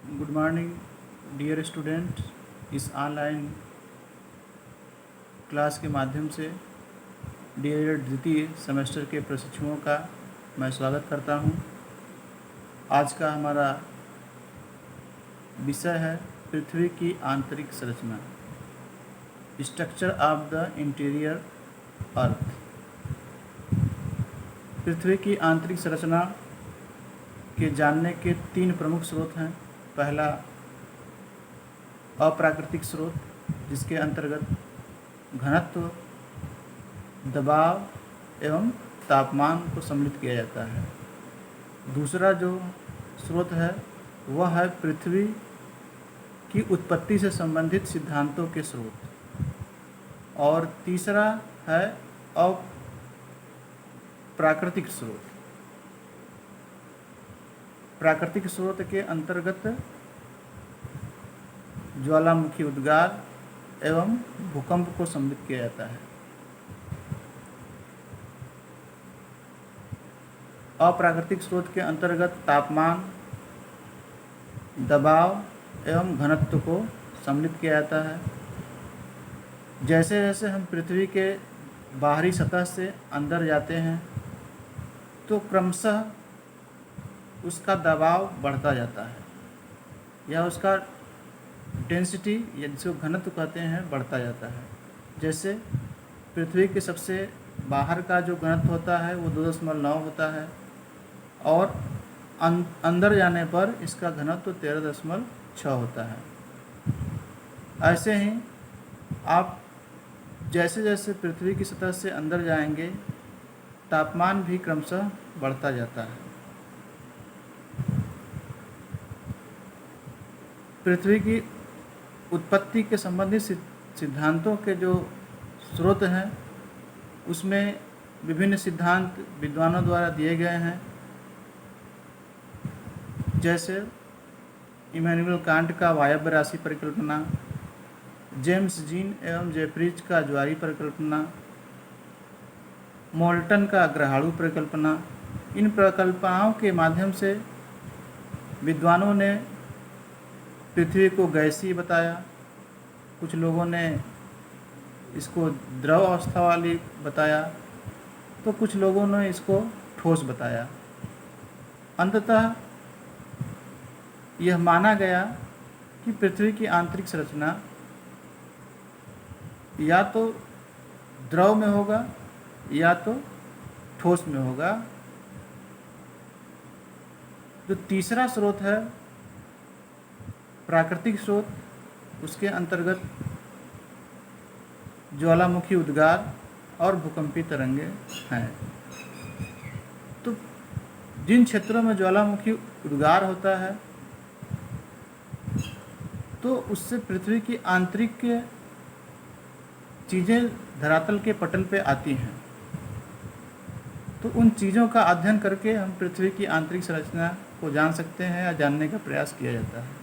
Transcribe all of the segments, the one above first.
Good morning dear student. इस online class के माध्यम से डीएलएड द्वितीय सेमेस्टर के प्रशिक्षुओं का मैं स्वागत करता हूं। आज का हमारा विषय है पृथ्वी की आंतरिक संरचना, स्ट्रक्चर ऑफ द इंटीरियर अर्थ। पृथ्वी की आंतरिक संरचना के जानने के 3 प्रमुख स्रोत हैं। पहला अप्राकृतिक स्रोत, जिसके अंतर्गत घनत्व, दबाव एवं तापमान को सम्मिलित किया जाता है। दूसरा जो स्रोत है वह है पृथ्वी की उत्पत्ति से संबंधित सिद्धांतों के स्रोत, और तीसरा है अप्राकृतिक स्रोत। प्राकृतिक स्रोत के अंतर्गत ज्वालामुखी उद्गार एवं भूकंप को सम्मिलित किया जाता है। अप्राकृतिक स्रोत के अंतर्गत तापमान, दबाव एवं घनत्व को सम्मिलित किया जाता है। जैसे जैसे हम पृथ्वी के बाहरी सतह से अंदर जाते हैं तो क्रमशः उसका दबाव बढ़ता जाता है, या उसका डेंसिटी या जिसको घनत्व कहते हैं बढ़ता जाता है। जैसे पृथ्वी के सबसे बाहर का जो घनत्व होता है वो 2.9 होता है, और अंदर जाने पर इसका घनत्व 13.6 होता है। ऐसे ही आप जैसे जैसे पृथ्वी की सतह से अंदर जाएंगे तापमान भी क्रमशः बढ़ता जाता है। पृथ्वी की उत्पत्ति के संबंधित सिद्धांतों के जो स्रोत हैं उसमें विभिन्न सिद्धांत विद्वानों द्वारा दिए गए हैं। जैसे इमैनुअल कांट का वायव्य राशि परिकल्पना, जेम्स जीन एवं जेफ्रीज का ज्वारीय परिकल्पना, मोल्टन का ग्रहाणु परिकल्पना। इन परिकल्पनाओं के माध्यम से विद्वानों ने पृथ्वी को गैसीय बताया, कुछ लोगों ने इसको द्रव अवस्था वाली बताया, तो कुछ लोगों ने इसको ठोस बताया। अंततः यह माना गया कि पृथ्वी की आंतरिक संरचना या तो द्रव में होगा या तो ठोस में होगा। जो तीसरा स्रोत है प्राकृतिक स्रोत, उसके अंतर्गत ज्वालामुखी उद्गार और भूकंपीय तरंगे हैं। तो जिन क्षेत्रों में ज्वालामुखी उद्गार होता है तो उससे पृथ्वी की आंतरिक चीज़ें धरातल के पटल पे आती हैं। तो उन चीज़ों का अध्ययन करके हम पृथ्वी की आंतरिक संरचना को जान सकते हैं या जानने का प्रयास किया जाता है।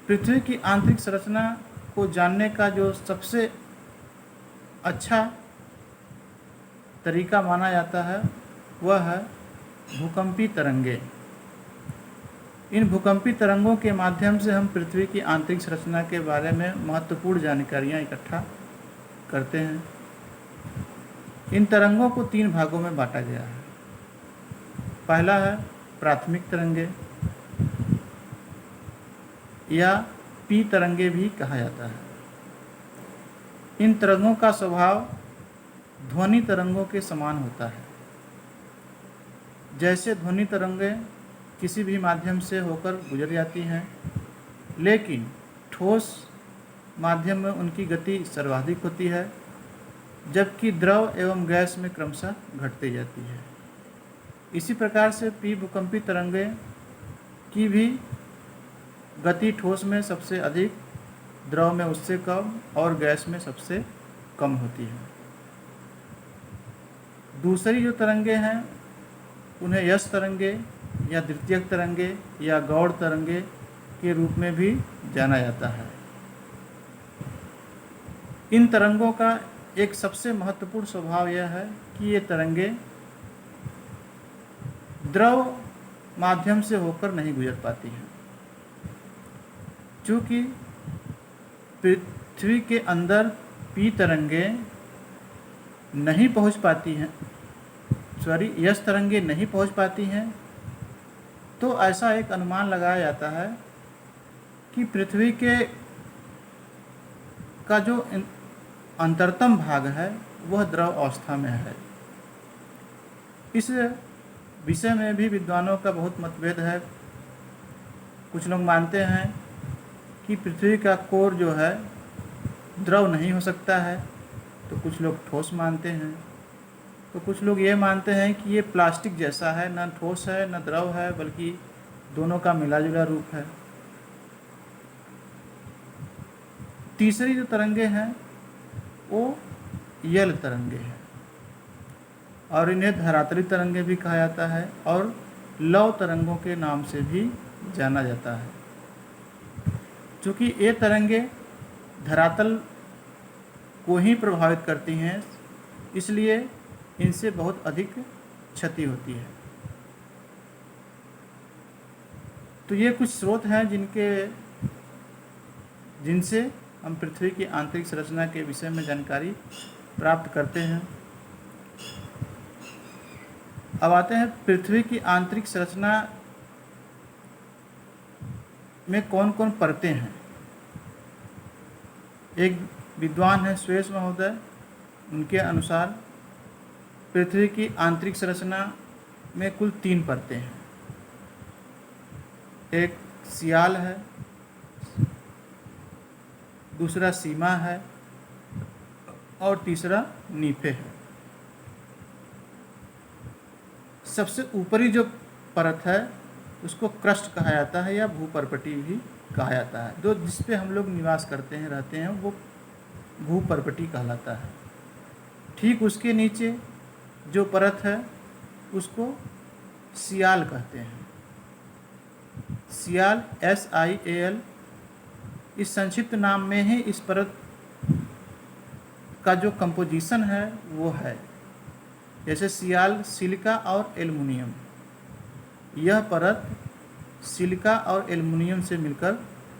पृथ्वी की आंतरिक संरचना को जानने का जो सबसे अच्छा तरीका माना जाता है वह है भूकंपीय तरंगे। इन भूकंपीय तरंगों के माध्यम से हम पृथ्वी की आंतरिक संरचना के बारे में महत्वपूर्ण जानकारियाँ इकट्ठा करते हैं। इन तरंगों को 3 भागों में बांटा गया है। पहला है प्राथमिक तरंगे, या पी तरंगे भी कहा जाता है। इन तरंगों का स्वभाव ध्वनि तरंगों के समान होता है। जैसे ध्वनि तरंगें किसी भी माध्यम से होकर गुजर जाती हैं, लेकिन ठोस माध्यम में उनकी गति सर्वाधिक होती है, जबकि द्रव एवं गैस में क्रमशः घटती जाती है। इसी प्रकार से पी भूकंपीय तरंगें की भी गति ठोस में सबसे अधिक, द्रव में उससे कम और गैस में सबसे कम होती है। दूसरी जो तरंगे हैं उन्हें यश तरंगे या द्वितीयक तरंगे या गौड़ तरंगे के रूप में भी जाना जाता है। इन तरंगों का एक सबसे महत्वपूर्ण स्वभाव यह है कि ये तरंगे द्रव माध्यम से होकर नहीं गुजर पाती हैं। चूँकि पृथ्वी के अंदर पी तरंगें नहीं पहुंच पाती हैं, यस तरंगें नहीं पहुंच पाती हैं, तो ऐसा एक अनुमान लगाया जाता है कि पृथ्वी के का जो अंतरतम भाग है वह द्रव अवस्था में है। इस विषय में भी विद्वानों का बहुत मतभेद है। कुछ लोग मानते हैं कि पृथ्वी का कोर जो है द्रव नहीं हो सकता है, तो कुछ लोग ठोस मानते हैं। तो कुछ लोग ये मानते हैं कि ये प्लास्टिक जैसा है, न ठोस है न द्रव है, बल्कि दोनों का मिला जुला रूप है। तीसरी जो तरंगे हैं वो यल तरंगे हैं, और इन्हें धरातली तरंगे भी कहा जाता है और लव तरंगों के नाम से भी जाना जाता है। चूँकि ये तरंगे धरातल को ही प्रभावित करती हैं, इसलिए इनसे बहुत अधिक क्षति होती है। तो ये कुछ स्रोत हैं जिनसे हम पृथ्वी की आंतरिक संरचना के विषय में जानकारी प्राप्त करते हैं। अब आते हैं पृथ्वी की आंतरिक संरचना में कौन कौन परतें हैं। एक विद्वान है श्वेस महोदय, उनके अनुसार पृथ्वी की आंतरिक संरचना में कुल 3 परतें हैं। एक सियाल है, दूसरा सीमा है और तीसरा नीफे है। सबसे ऊपरी जो परत है उसको क्रस्ट कहा जाता है या भूपर्पटी भी कहा जाता है। जो जिस पे हम लोग निवास करते हैं, रहते हैं, वो भूपर्पटी कहलाता है। ठीक उसके नीचे जो परत है उसको सियाल कहते हैं। सियाल SIAL, इस संक्षिप्त नाम में ही इस परत का जो कंपोजिशन है वो है। जैसे सियाल सिलिका और एल्युमिनियम, यह परत सिलिका और एल्युमिनियम से मिलकर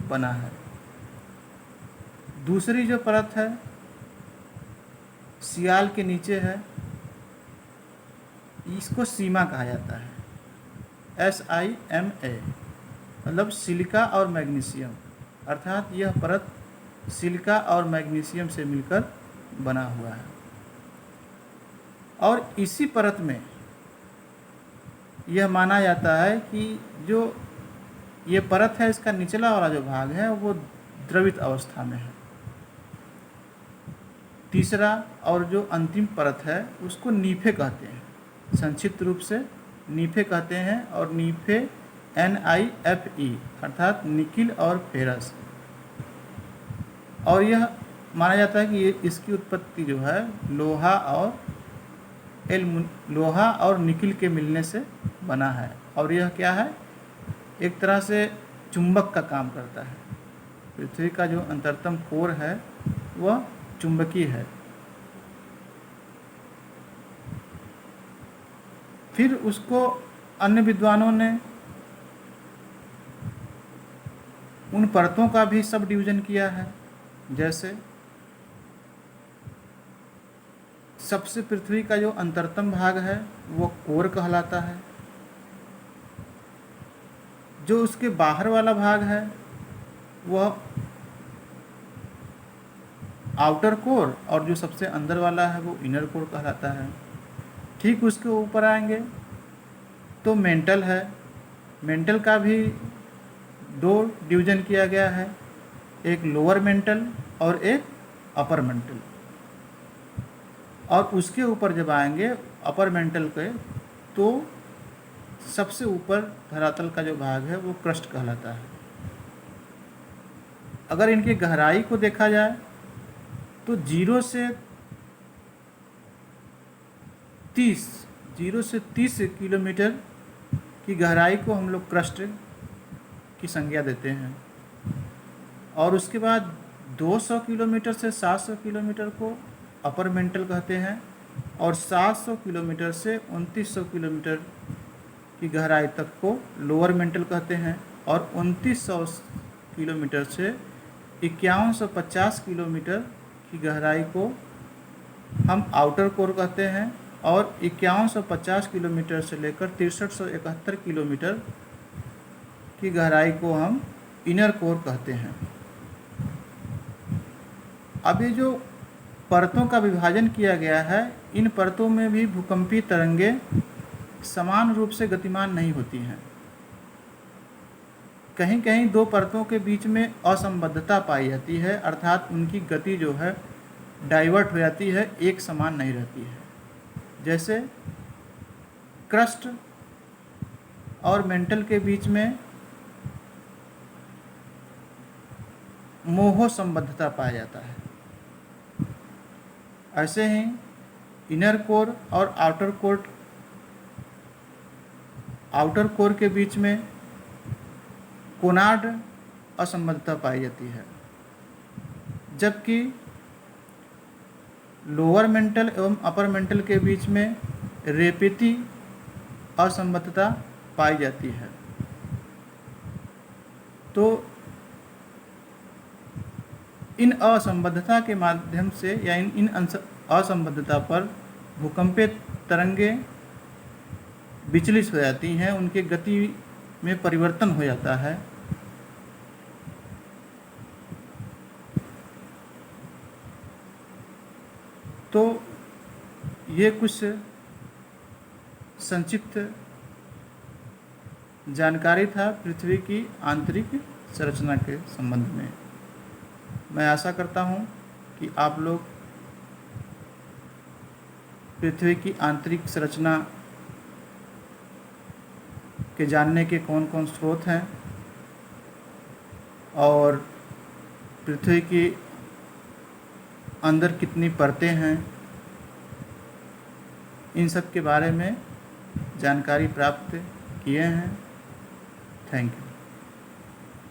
बना है। दूसरी जो परत है सियाल के नीचे है, इसको सीमा कहा जाता है। SIMA, मतलब सिलिका और मैग्नीशियम, अर्थात यह परत सिलिका और मैग्नीशियम से मिलकर बना हुआ है। और इसी परत में यह माना जाता है कि जो ये परत है, इसका निचला वाला जो भाग है वो द्रवित अवस्था में है। तीसरा और जो अंतिम परत है उसको नीफे कहते हैं, संक्षिप्त रूप से नीफे कहते हैं। और नीफे NIFE, अर्थात निकिल और फेरस। और यह माना जाता है कि इसकी उत्पत्ति जो है लोहा और निकिल के मिलने से बना है। और यह क्या है, एक तरह से चुंबक का काम करता है। पृथ्वी का जो अंतरतम कोर है वह चुंबकीय है। फिर उसको अन्य विद्वानों ने उन परतों का भी सब डिवीजन किया है। जैसे सबसे पृथ्वी का जो अंतरतम भाग है वो कोर कहलाता है। जो उसके बाहर वाला भाग है वह आउटर कोर, और जो सबसे अंदर वाला है वो इनर कोर कहलाता है। ठीक उसके ऊपर आएंगे तो मेंटल है। मेंटल का भी 2 डिवीजन किया गया है, एक लोअर मेंटल और एक अपर मेंटल। और उसके ऊपर जब आएंगे अपर मेंटल के, तो सबसे ऊपर धरातल का जो भाग है वो क्रस्ट कहलाता है। अगर इनकी गहराई को देखा जाए तो 0 से 30 किलोमीटर की गहराई को हम लोग क्रस्ट की संज्ञा देते हैं। और उसके बाद 200 किलोमीटर से 700 किलोमीटर को अपर मेंटल कहते हैं। और 700 किलोमीटर से 2900 किलोमीटर की गहराई तक को लोअर मेंटल कहते हैं, और 2900 किलोमीटर से 5150 किलोमीटर की गहराई को हम आउटर कोर कहते हैं, और 5150 किलोमीटर से लेकर 6371 किलोमीटर की गहराई को हम इनर कोर कहते हैं। अब ये जो परतों का विभाजन किया गया है, इन परतों में भी भूकंपीय तरंगें समान रूप से गतिमान नहीं होती हैं। कहीं कहीं दो परतों के बीच में असंबद्धता पाई जाती है, अर्थात उनकी गति जो है डाइवर्ट हो जाती है, एक समान नहीं रहती है। जैसे क्रस्ट और मेंटल के बीच में मोहो संबद्धता पाया जाता है, ऐसे ही इनर कोर और आउटर कोर के बीच में कोनार्ड असंबद्धता पाई जाती है, जबकि लोअर मेंटल एवं अपर मेंटल के बीच में रेपेती असंबद्धता पाई जाती है। तो इन असंबद्धता के माध्यम से या इन असंबद्धता पर भूकंपीय तरंगें विचलित हो जाती हैं, उनके गति में परिवर्तन हो जाता है। तो ये कुछ संक्षिप्त जानकारी था पृथ्वी की आंतरिक संरचना के संबंध में। मैं आशा करता हूँ कि आप लोग पृथ्वी की आंतरिक संरचना के जानने के कौन कौन स्रोत हैं और पृथ्वी की अंदर कितनी परतें हैं, इन सब के बारे में जानकारी प्राप्त किए हैं। Thank you.